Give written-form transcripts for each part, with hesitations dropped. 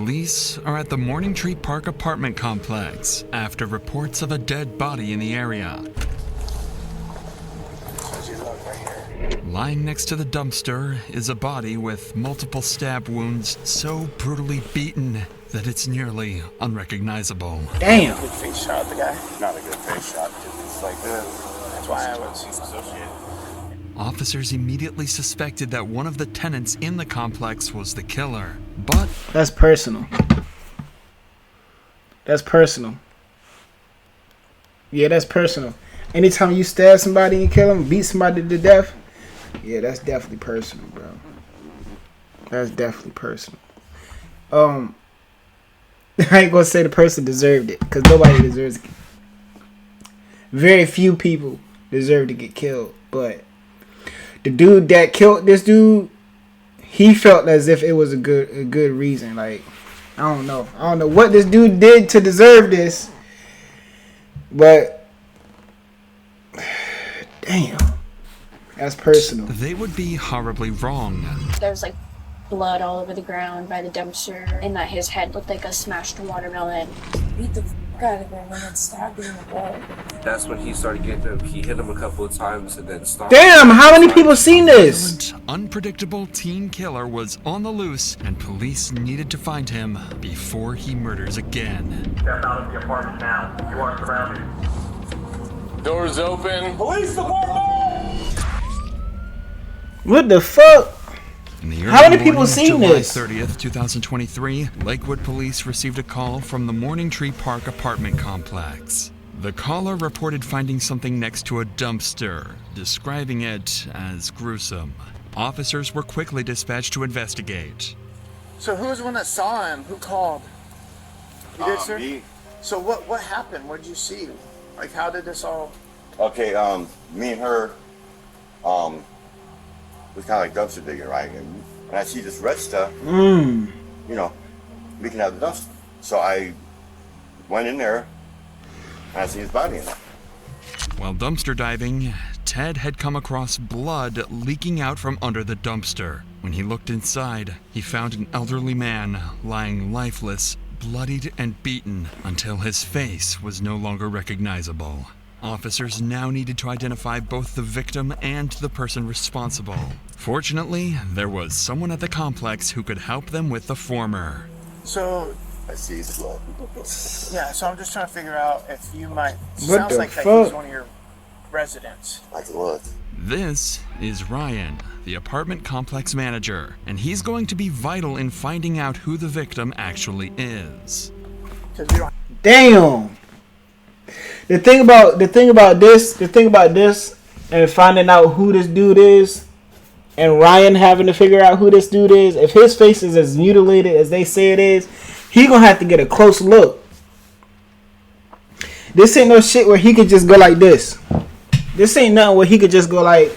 Police are at the Morning Tree Park apartment complex after reports of a dead body in the area. Lying next to the dumpster is a body with multiple stab wounds so brutally beaten that it's nearly unrecognizable. Damn. Good face shot, the guy. Not a good face shot because it's like that's why I was associated. Officers immediately suspected that one of the tenants in the complex was the killer, but that's personal. That's personal. Yeah, that's personal. Anytime you stab somebody and kill them, beat somebody to death, yeah, that's definitely personal, bro. That's definitely personal. I ain't gonna say the person deserved it, because nobody deserves it. Very few people deserve to get killed, but the dude that killed this dude, he felt as if it was a good reason. Like, I don't know what this dude did to deserve this, but damn, that's personal. They would be horribly wrong. There was like blood all over the ground by the dumpster, and that his head looked like a smashed watermelon. Beat the fuck out of him and then stabbed him in the butt. That's when he started getting him. He hit him a couple of times and then stopped. Damn, how many people seen this? Violent, unpredictable teen killer was on the loose, and police needed to find him before he murders again. Step out of the apartment now. You are surrounded. Doors open. Police department! What the fuck? In the How many early people morning of seen July this? 30th, 2023, Lakewood police received a call from the Morning Tree Park apartment complex. The caller reported finding something next to a dumpster, describing it as gruesome. Officers were quickly dispatched to investigate. So who was the one that saw him? Who called? You did, sir? Me. So what happened? What did you see? Like, how did this all? Okay, me and her, was kind of like dumpster digging, right? And I see this red stuff, you know, we can have the dumpster. So I went in there, and I see his body in there. While dumpster diving, Ted had come across blood leaking out from under the dumpster. When he looked inside, he found an elderly man lying lifeless, bloodied and beaten until his face was no longer recognizable. Officers now needed to identify both the victim and the person responsible. Fortunately, there was someone at the complex who could help them with the former. So I see his blood. yeah, so I'm just trying to figure out if you might. What Sounds the like that fuck? he's one of your residents. I can look. This is Ryan, the apartment complex manager, and he's going to be vital in finding out who the victim actually is. Because we don't. Damn. The thing about this, and finding out who this dude is, and Ryan having to figure out who this dude is, if his face is as mutilated as they say it is, he gonna have to get a close look. This ain't no shit where he could just go like this. This ain't nothing where he could just go like,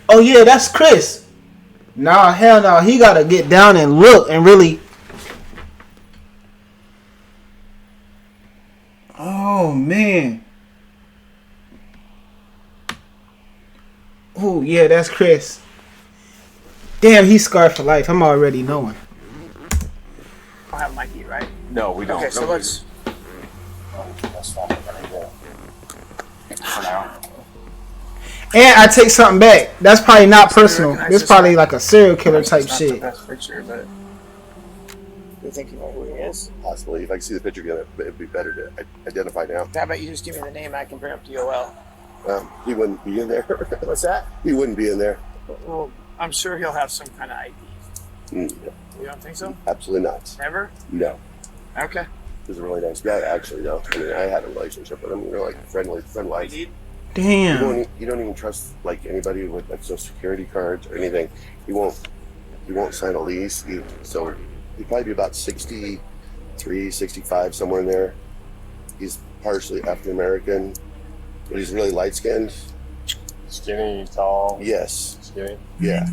oh yeah, that's Chris. Nah, hell no. He gotta get down and look and really. Oh man. Oh yeah, that's Chris. Damn, he's scarred for life. I'm already knowing. I don't have my key, right? No, we don't. Okay, so let's. That's not what we're gonna do. For now. And I take something back. That's probably not personal. recognize This this probably guy? like a serial killer type It's not shit. the best picture, but you think you know who he is? Possibly. If I can see the picture again, it'd be better to identify now. How about you just give me the name? I can bring up DOL. He wouldn't be in there. What's that? He wouldn't be in there. Well, I'm sure he'll have some kind of ID. No, You don't think so? absolutely not. Never? No. Okay. He's a really nice guy, actually, though. I mean, I had a relationship with him. We were like friend-wise. You Damn. don't even trust like anybody with like social security cards or anything. He won't sign a lease. So he'd probably be about 63, 65, somewhere in there. He's partially African American, but he's really light skinned. Skinny, tall, Yes. skinny. Yeah.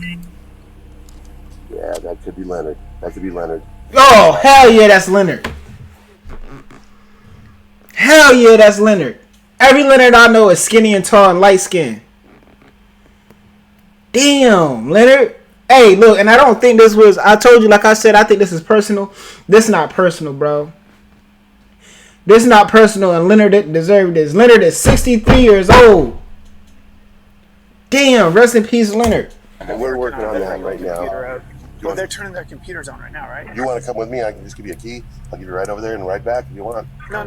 Yeah, that could be Leonard. Oh, hell yeah, that's Leonard. Hell yeah, that's Leonard. Every Leonard I know is skinny and tall and light skinned. Damn, Leonard. Hey, look, and I don't think this was. I told you, like I said, I think this is personal. This not personal, bro. This not personal, and Leonard didn't deserve this. Leonard is 63 years old. Damn, rest in peace, Leonard. And we're working on that right now. Well, they're turning their computers on right now, right? You want to come with me? I can just give you a key. I'll give you a ride over there and ride back if you want. No.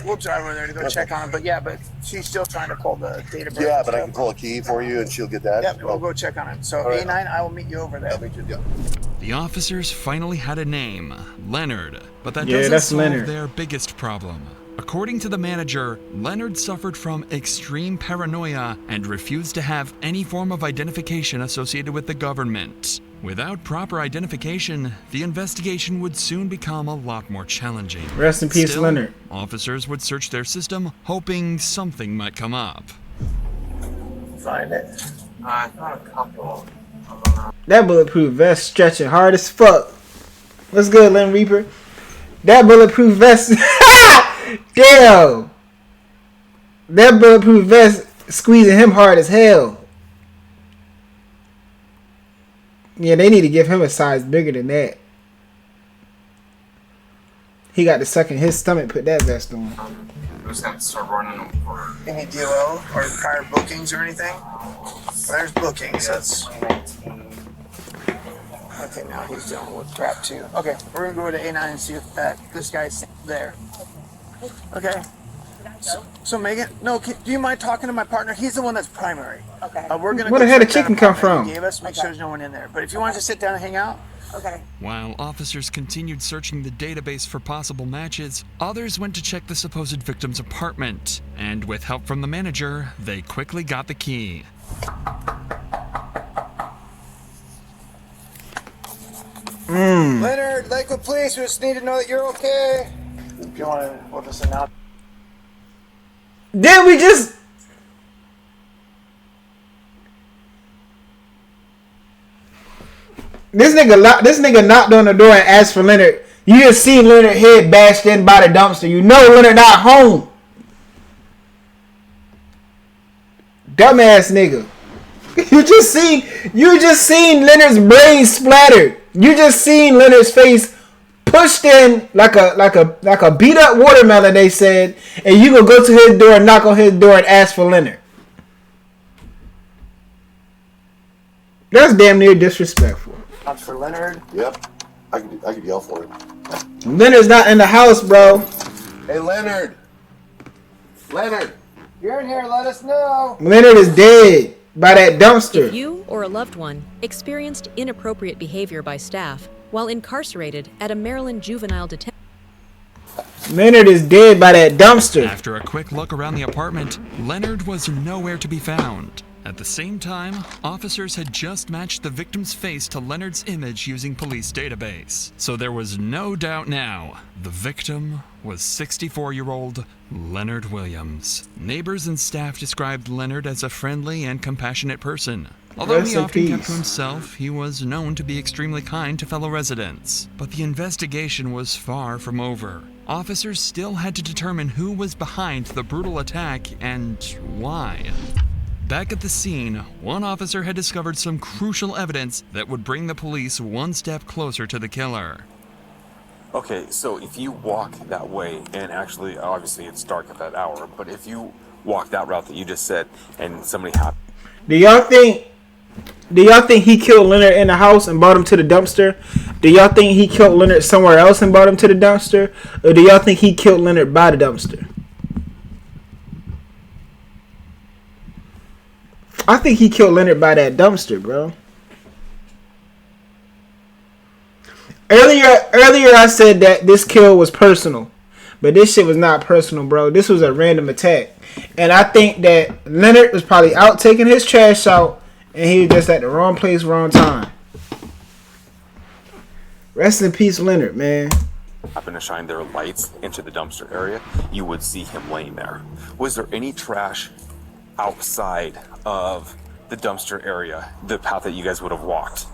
We'll drive over there to go check on them. But she's still trying to call the database. Yeah, but I can pull a key for you and she'll get that. Yeah, we'll go check on it. So right. A9, I will meet you over there. The officers finally had a name, Leonard, but that Yeah, doesn't that's solve Leonard. their biggest problem. According to the manager, Leonard suffered from extreme paranoia and refused to have any form of identification associated with the government. Without proper identification, the investigation would soon become a lot more challenging. Rest in peace, Still, Leonard. officers would search their system, hoping something might come up. Find it. I found a couple. That bulletproof vest stretching hard as fuck. What's good, Len Reaper? That bulletproof vest. Damn. That bulletproof vest squeezing him hard as hell. Yeah, they need to give him a size bigger than that. He got to suck in his stomach, put that vest on. I was gonna start running them for Any DOL or prior bookings or anything? There's bookings. That's okay. Now he's dealing with crap too. Okay, we're gonna go to A9 and see if this guy's there. Okay. So Megan, no, do you mind talking to my partner? He's the one that's primary. Okay. We're gonna. Where go the hell check did that chicken come apartment from? he gave us. Make sure there's no one in there. But if you want to sit down and hang out. Okay. While officers continued searching the database for possible matches, others went to check the supposed victim's apartment. And with help from the manager, they quickly got the key. Leonard, Lakewood Police, we just need to know that you're okay. If you want to, we'll just announce. Then we just... This nigga knocked on the door and asked for Leonard. You just seen Leonard head bashed in by the dumpster. You know Leonard not home. Dumbass nigga. You just seen Leonard's brain splattered. You just seen Leonard's face pushed in like a beat up watermelon, they said, and you gonna go to his door and knock on his door and ask for Leonard. That's damn near disrespectful. Not for Leonard. Yep. I could yell for him. Leonard's not in the house, bro. Hey, Leonard. Leonard. You're in here. Let us know. Leonard is dead by that dumpster. If you or a loved one experienced inappropriate behavior by staff while incarcerated at a Maryland juvenile detention, Leonard is dead by that dumpster. After a quick look around the apartment, Leonard was nowhere to be found. At the same time, officers had just matched the victim's face to Leonard's image using police database. So there was no doubt now, the victim was 64-year-old Leonard Williams. Neighbors and staff described Leonard as a friendly and compassionate person. Although Rest he in often kept peace. to himself, he was known to be extremely kind to fellow residents. But the investigation was far from over. Officers still had to determine who was behind the brutal attack and why. Back at the scene, one officer had discovered some crucial evidence that would bring the police one step closer to the killer. Okay, so if you walk that way, and actually, obviously it's dark at that hour, but if you walk that route that you just said, and somebody happened... Do y'all think he killed Leonard in the house and brought him to the dumpster? Do y'all think he killed Leonard somewhere else and brought him to the dumpster? Or do y'all think he killed Leonard by the dumpster? I think he killed Leonard by that dumpster, bro. Earlier I said that this kill was personal. But this shit was not personal, bro. This was a random attack. And I think that Leonard was probably out taking his trash out, and he was just at the wrong place, wrong time. Rest in peace, Leonard, man. happened to shine their lights into the dumpster area, you would see him laying there. Was there any trash outside of the dumpster area, the path that you guys would have walked?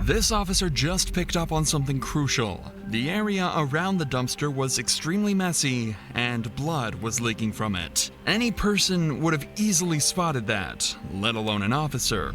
This officer just picked up on something crucial. The area around the dumpster was extremely messy, and blood was leaking from it. Any person would have easily spotted that, let alone an officer.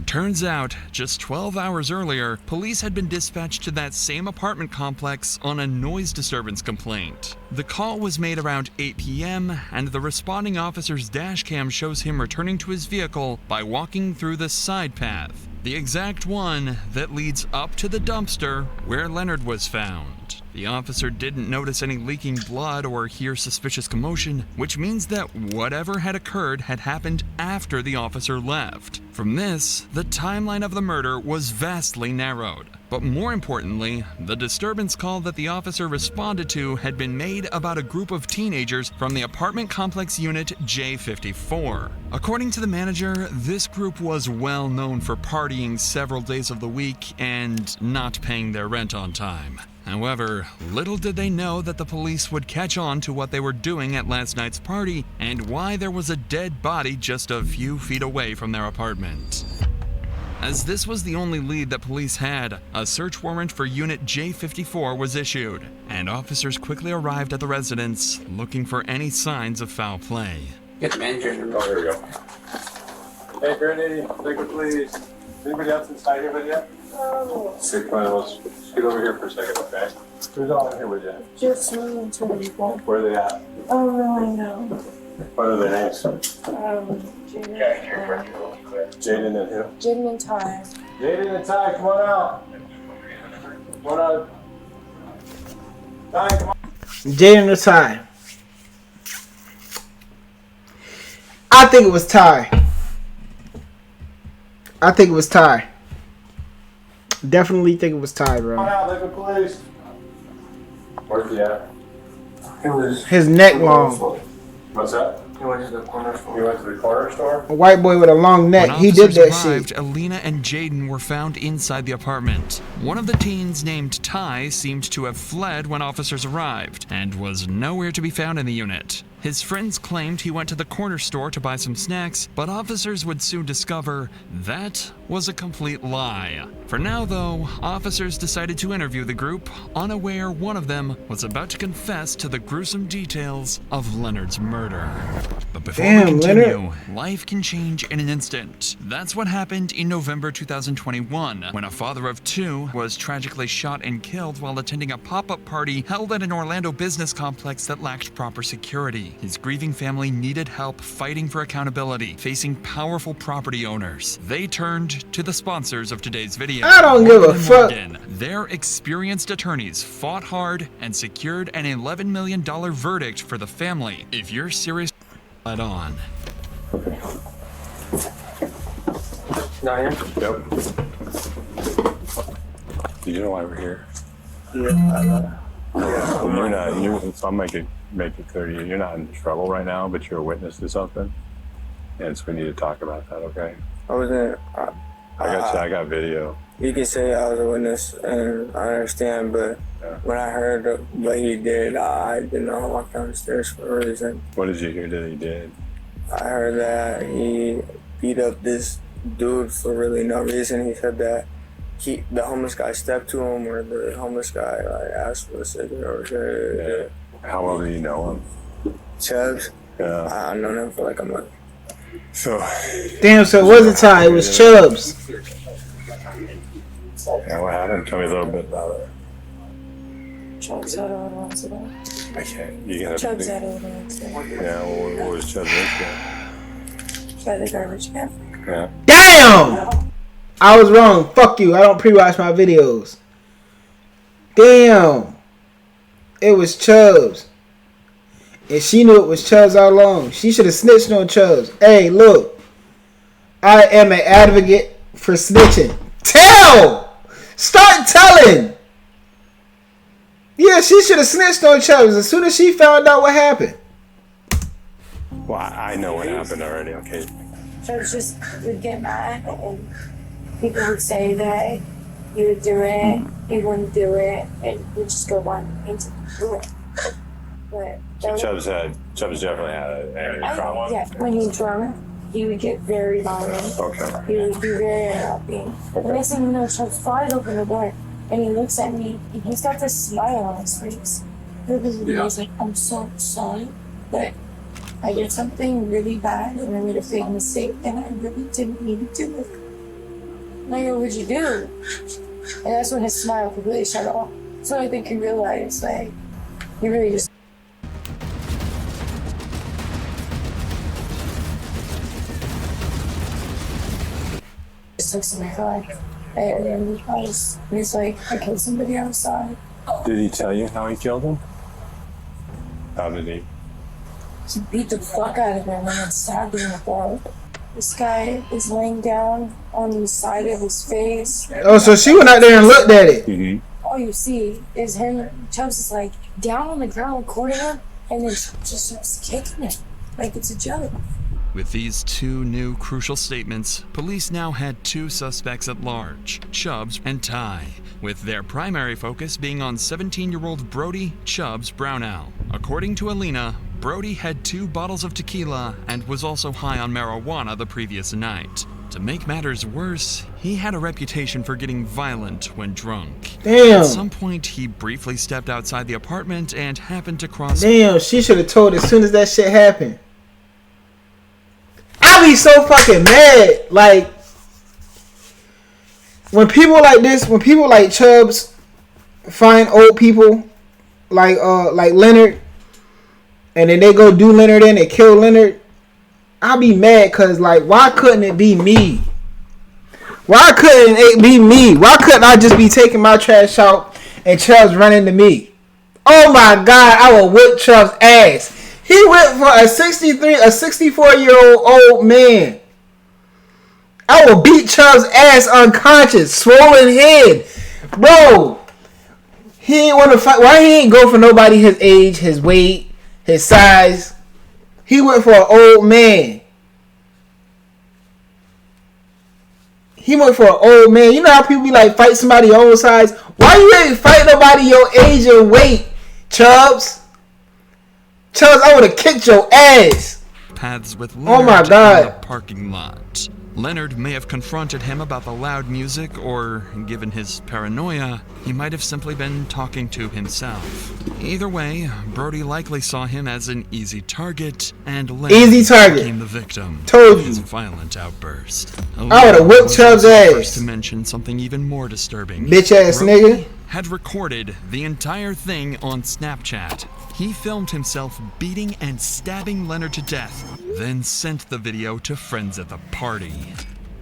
Turns out, just 12 hours earlier, police had been dispatched to that same apartment complex on a noise disturbance complaint. The call was made around 8 p.m., and the responding officer's dashcam shows him returning to his vehicle by walking through the side path, the exact one that leads up to the dumpster where Leonard was found. The officer didn't notice any leaking blood or hear suspicious commotion, which means that whatever had occurred had happened after the officer left. From this, the timeline of the murder was vastly narrowed. But more importantly, the disturbance call that the officer responded to had been made about a group of teenagers from the apartment complex unit J54. According to the manager, this group was well known for partying several days of the week and not paying their rent on time. However, little did they know that the police would catch on to what they were doing at last night's party and why there was a dead body just a few feet away from their apartment. As this was the only lead that police had, a search warrant for Unit J54 was issued, and officers quickly arrived at the residence looking for any signs of foul play. Get the manager. Oh, there we go. Hey, Granny, liquor, please. Anybody else inside here with you? No. Sick one, let's get over here for a second, okay? Who's all in here with you? Just me and two people. Where are they at? I don't really know. What are their names? Jaden. Jaden and who? Jaden and Ty. Jaden and Ty, come on out. Come on out. Ty, come on. Jaden or Ty? I think it was Ty. I think it was Ty. Definitely think it was Ty, bro. Come on out, liquor, please. Where's he at? It was His neck long. What's that? he went to the corner store. You went to the corner store? A white boy with a long neck. When He did that officers arrived, shit. Alina and Jaden were found inside the apartment. One of the teens, named Ty, seemed to have fled when officers arrived and was nowhere to be found in the unit. His friends claimed he went to the corner store to buy some snacks, but officers would soon discover that was a complete lie. For now, though, officers decided to interview the group, unaware one of them was about to confess to the gruesome details of Leonard's murder. But before we continue, Leonard. life can change in an instant. That's what happened in November 2021, when a father of two was tragically shot and killed while attending a pop-up party held at an Orlando business complex that lacked proper security. His grieving family needed help fighting for accountability, facing powerful property owners. They turned to the sponsors of today's video. I don't give a Wouldnt and fuck. Murded. Their experienced attorneys fought hard and secured an $11 million verdict for the family. If you're serious, let on. Not here? Yep. Do you know why we're here? Yeah. You're not, so I'll make it clear to you, you're not in trouble right now, but you're a witness to something. And so we need to talk about that, okay? I wasn't. I got video. You can say I was a witness, and I understand, but when I heard what he did, I did not walk down the stairs for a reason. What did you hear that he did? I heard that he beat up this dude for really no reason. He said that the homeless guy stepped to him, or the homeless guy asked for a cigarette or shit. How well do you know him? Chubbs? Yeah. I've known him for like a month. So. Damn, so it wasn't Ty, it was Chubbs. Yeah, what happened? Tell me a little bit about it. Chubbs had an incident. I can't. You gotta. Chubbs had an incident. Yeah, what was Chubbs' incident? By the garbage can. Yeah. Damn! I was wrong. Fuck you. I don't pre-watch my videos. Damn. It was Chubbs. And she knew it was Chubbs all along. She should have snitched on Chubbs. Hey, look. I am an advocate for snitching. Tell! Start telling! Yeah, she should have snitched on Chubbs as soon as she found out what happened. Well, I know what happened already, okay? Chubbs just would get mad, and people would say that he would do it, he wouldn't do it, and we'd just go on into do it. But So Chubbs definitely had a problem. yeah, when he's drunk, he would get very violent. Okay. He would be very unhappy. The next thing you know, Chubbs flies open the door, and he looks at me, and he's got this smile on his face. He's like, I'm so sorry, but I did something really bad, and I made a big mistake, and I really didn't mean to do it. Nigga, what'd you do? And that's when his smile completely shut off. So I think he realized, like, he really just took something like, and he's like, I killed somebody outside. Did he tell you how he killed him? How did he? He beat the fuck out of him and then stabbed him in the throat. This guy is laying down on the side of his face. Oh, so she went out there and looked at it. Mm-hmm. All you see is him, Chubbs is like down on the ground recording him, and then Chubbs just starts kicking him like it's a joke. With these two new crucial statements, police now had two suspects at large, Chubbs and Ty, with their primary focus being on 17-year-old Brody Chubbs Brownell. According to Alina, Brody had 2 bottles of tequila and was also high on marijuana the previous night. To make matters worse, he had a reputation for getting violent when drunk. Damn. At some point, he briefly stepped outside the apartment and happened to cross... Damn, she should have told as soon as that shit happened. I be so fucking mad. Like, when people like this, when people like Chubbs find old people like Leonard, and then they go do Leonard in and kill Leonard, I'll be mad because, like, why couldn't it be me? Why couldn't it be me? Why couldn't I just be taking my trash out and Chubbs running to me? Oh my God, I would whip Chubbs' ass. He went for a 64-year-old old man. I will beat Chubbs' ass unconscious, swollen head. Bro, he ain't want to fight. Why he ain't go for nobody his age, his weight, his size? He went for an old man. He went for an old man. You know how people be like, fight somebody your own size? Why you ain't fight nobody your age and weight, Chubbs? Chubbs, I would have kicked your ass. Paths with Oh Leonard my God. in the parking lot. Leonard may have confronted him about the loud music, or, given his paranoia, he might have simply been talking to himself. Either way, Brody likely saw him as an easy target, and Leonard became the victim of his violent outburst. I would have whipped Chubbs' ass. First to mention something even more disturbing. Bitch ass Brody nigga. had recorded the entire thing on Snapchat. He filmed himself beating and stabbing Leonard to death, then sent the video to friends at the party.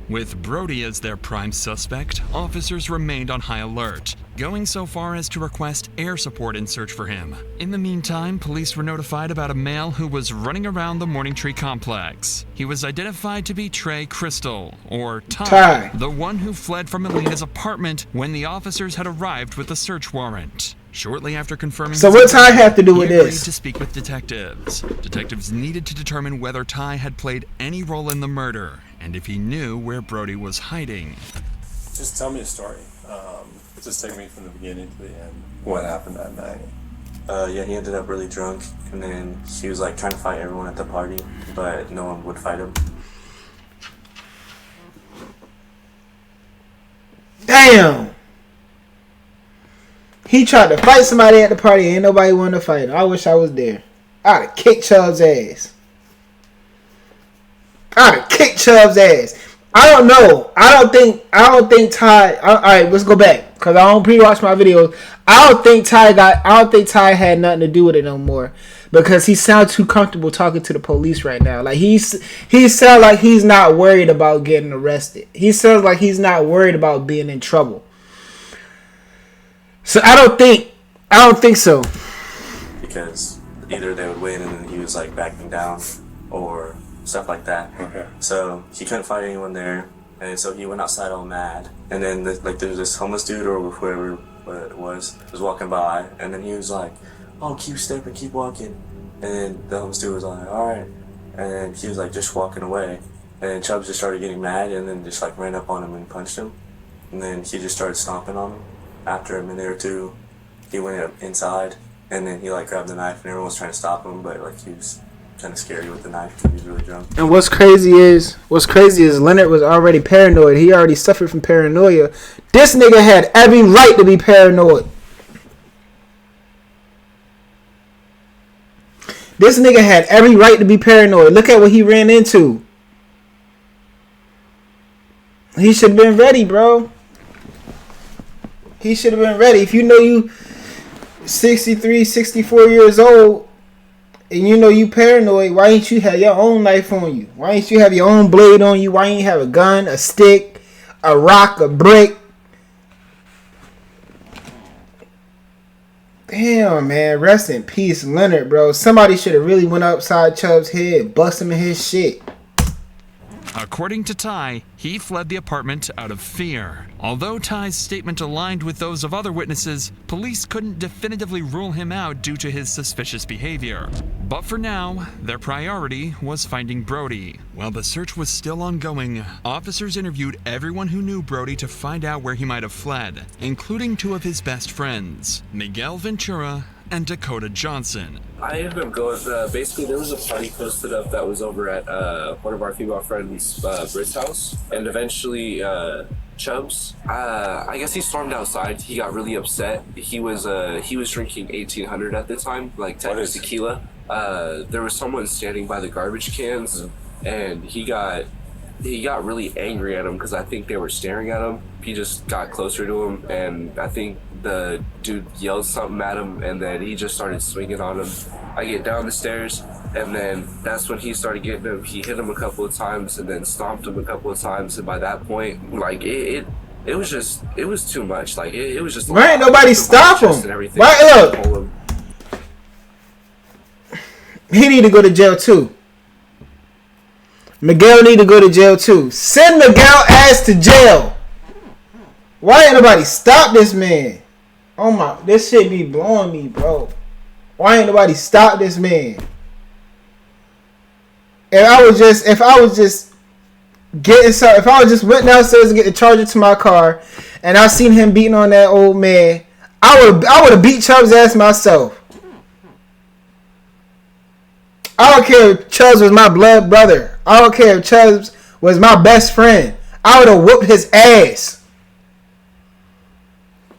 With Brody as their prime suspect, officers remained on high alert, going so far as to request air support and search for him. In the meantime, police were notified about a male who was running around the Morning Tree complex. He was identified to be Trey Crystal, or Ty, the one who fled from Alina's apartment when the officers had arrived with the search warrant. Shortly after confirming... So what Ty have to do with he agreed this? to speak with detectives. Detectives needed to determine whether Ty had played any role in the murder, and if he knew where Brody was hiding. Just tell me a story. Just take me from the beginning to the end. What happened that night? Yeah, he ended up really drunk, and then he was like trying to fight everyone at the party, but no one would fight him. Damn. He tried to fight somebody at the party. Ain't nobody wanted to fight him. I wish I was there. I'd have kicked Chubbs' ass. I'd have kicked Chubbs' ass. I don't know. I don't think Ty. All right, let's go back because I don't pre-watch my videos. I don't think Ty had nothing to do with it no more because he sounds too comfortable talking to the police right now. Like he sounds like he's not worried about getting arrested. He sounds like he's not worried about being in trouble. So I don't think so. Because either they would win and then he was like backing down or stuff like that. Okay. So he couldn't fight anyone there, and so he went outside all mad. And then there's this homeless dude or whoever it was walking by, and then he was like, "Oh, keep stepping, keep walking." And then the homeless dude was like, "All right," and then he was like just walking away. And then Chubbs just started getting mad and then just like ran up on him and punched him. And then he just started stomping on him. After a minute or two, he went up inside, and then he like grabbed the knife, and everyone was trying to stop him, but like he was kind of scary with the knife because he was really drunk. And what's crazy is Leonard was already paranoid. He already suffered from paranoia. This nigga had every right to be paranoid. This nigga had every right to be paranoid. Look at what he ran into. He should have been ready, bro. He should have been ready. If you know you 63, 64 years old, and you know you paranoid, why ain't you have your own knife on you? Why ain't you have your own blade on you? Why ain't you have a gun, a stick, a rock, a brick? Damn, man. Rest in peace, Leonard, bro. Somebody should have really went upside Chubb's head, bust him in his shit. According to Ty, he fled the apartment out of fear. Although Ty's statement aligned with those of other witnesses, police couldn't definitively rule him out due to his suspicious behavior. But for now, their priority was finding Brody. While the search was still ongoing, officers interviewed everyone who knew Brody to find out where he might have fled, including two of his best friends, Miguel Ventura and Dakota Johnson. I ended up going, basically there was a party posted up that was over at one of our female friends, Britt's house, and eventually Chubbs, I guess he stormed outside. He got really upset. He was drinking 1800 at the time, like Texas tequila. There was someone standing by the garbage cans, and he got really angry at him because I think they were staring at him. He just got closer to him, and I think the dude yelled something at him, and then he just started swinging on him. I get down the stairs, and then that's when he started getting him. He hit him a couple of times, and then stomped him a couple of times, and by that point, like, it was too much. Like, it was just... Why ain't nobody stop him? Why, look. He need to go to jail, too. Miguel need to go to jail, too. Send Miguel ass to jail. Why ain't nobody stop this man? Oh my, this shit be blowing me, bro. Why ain't nobody stop this man? If I was just went downstairs to get the charger to my car, and I seen him beating on that old man, I would have beat Chubbs' ass myself. I don't care if Chubbs was my blood brother. I don't care if Chubbs was my best friend. I would have whooped his ass.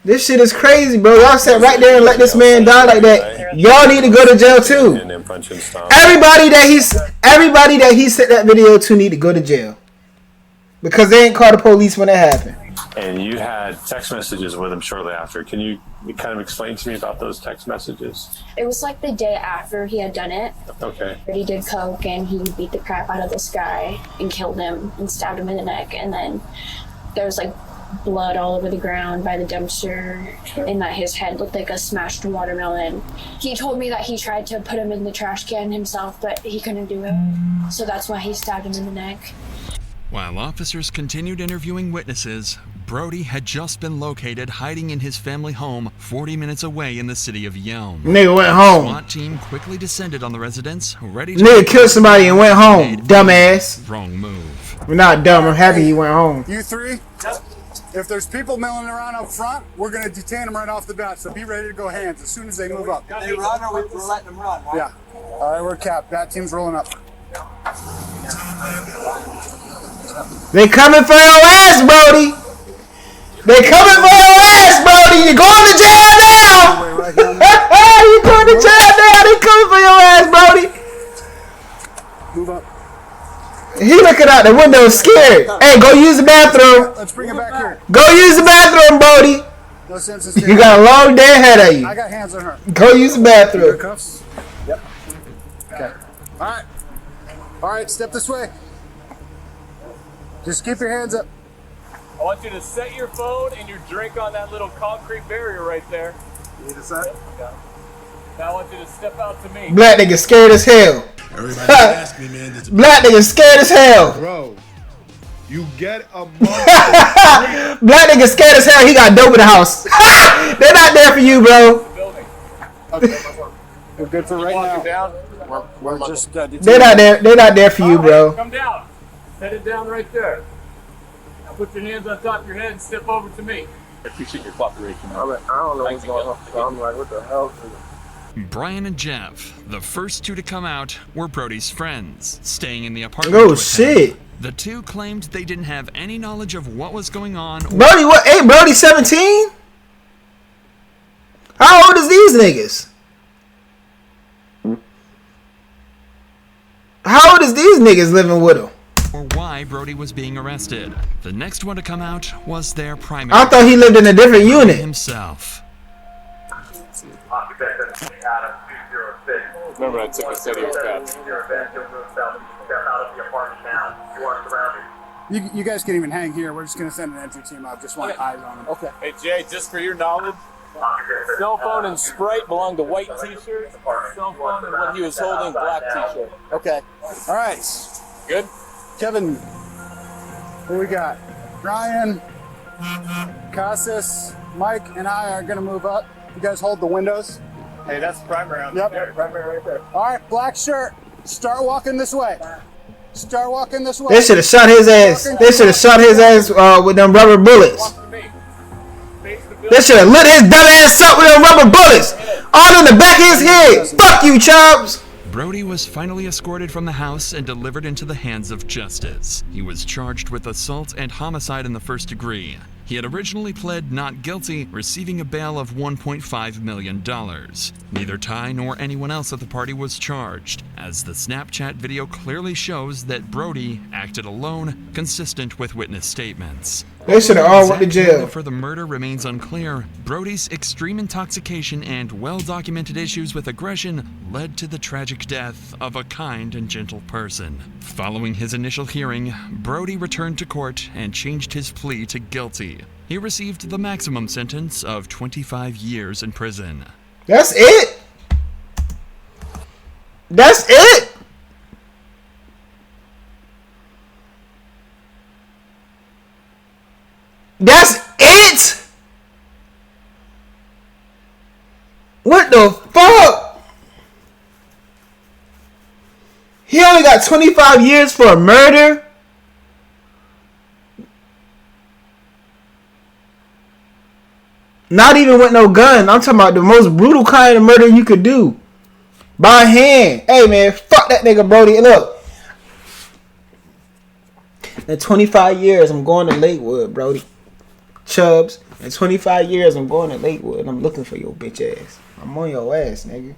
This shit is crazy, bro. Y'all sat right there and let this man die like that. Y'all need to go to jail too. Everybody that he sent that video to need to go to jail. Because they ain't called the police when it happened. And you had text messages with him shortly after. Can you kind of explain to me about those text messages? It was like the day after he had done it. Okay. He did coke and he beat the crap out of this guy and killed him and stabbed him in the neck. And then there was like blood all over the ground by the dumpster, and that his head looked like a smashed watermelon. He told me that he tried to put him in the trash can himself, but he couldn't do it. So that's why he stabbed him in the neck. While officers continued interviewing witnesses, Brody had just been located hiding in his family home 40 minutes away in the city of Yelm. Nigga went home. The SWAT team quickly descended on the residence, ready to... Nigga killed somebody and went home, dumbass. Wrong move. We're not dumb, I'm happy he went home. You three, if there's people milling around up front, we're going to detain them right off the bat, so be ready to go hands as soon as they move up. If they run, or we're letting them run, right? Yeah. All right, we're capped. Bat team's rolling up. They coming for your ass, Brody. They coming for your ass, Brody. You're going to jail now. You're going to jail now. They coming for your ass, Brody. Move up. He looking out the window scared. Hey, go use the bathroom. Let's bring it back here. Go use the bathroom, Brody. No sense in You got a long day ahead of you. I got hands on her. Go use the bathroom. Cuffs? Yep. Okay. All right. All right, step this way. Just keep your hands up. I want you to set your phone and your drink on that little concrete barrier right there. You need to set? Yeah. Now I want you to step out to me. Black nigga scared as hell. Everybody ask me, man. Black nigga scared as hell. Bro, you get a Black nigga scared as hell. He got dope in the house. They're not there for you, bro. Okay. We're good for right now. Down. We're just They're not there. They're not there for you, bro. Come down. Set it down right there. Now put your hands on top of your head and step over to me. I appreciate your cooperation. I don't know what's going on. So I'm like, what the hell? Brian and Jeff, the first two to come out, were Brody's friends, staying in the apartment. Oh with shit! him. The two claimed they didn't have any knowledge of what was going on. Brody, what? Hey, Brody, 17? How old is these niggas? How old is these niggas living with him? or why Brody was being arrested. The next one to come out was their primary. I thought he lived in a different unit. Himself. Remember, I took a steady path. You guys can even hang here. We're just going to send an entry team out. Just want eyes on them. Okay. Hey, Jay, just for your knowledge, cell phone and Sprite belong to white t-shirt. Cell phone and what he was holding, black t-shirt. Okay. All right. Good? Kevin, who we got? Ryan, Casas, Mike, and I are going to move up. You guys hold the windows. Hey, that's the primary on Yep. Primary right there. All right, black shirt. Start walking this way. Start walking this way. They should have shot his ass. They should have shot his ass with them rubber bullets. They should have lit his dumb ass up with them rubber bullets. All in the back of his head. Fuck you, Chubbs. Brody was finally escorted from the house and delivered into the hands of justice. He was charged with assault and homicide in the first degree. He had originally pled not guilty, receiving a bail of $1.5 million. Neither Ty nor anyone else at the party was charged, as the Snapchat video clearly shows that Brody acted alone, consistent with witness statements. They should have all went to jail. For the murder remains unclear. Brody's extreme intoxication and well-documented issues with aggression led to the tragic death of a kind and gentle person. Following his initial hearing, Brody returned to court and changed his plea to guilty. He received the maximum sentence of 25 years in prison. That's it? That's it? That's it? What the fuck? He only got 25 years for a murder? Not even with no gun. I'm talking about the most brutal kind of murder you could do. By hand. Hey man, fuck that nigga Brody. And look. In 25 years, I'm going to Lakewood, Brody. Chubbs. In 25 years, I'm going to Lakewood and I'm looking for your bitch ass. I'm on your ass, nigga.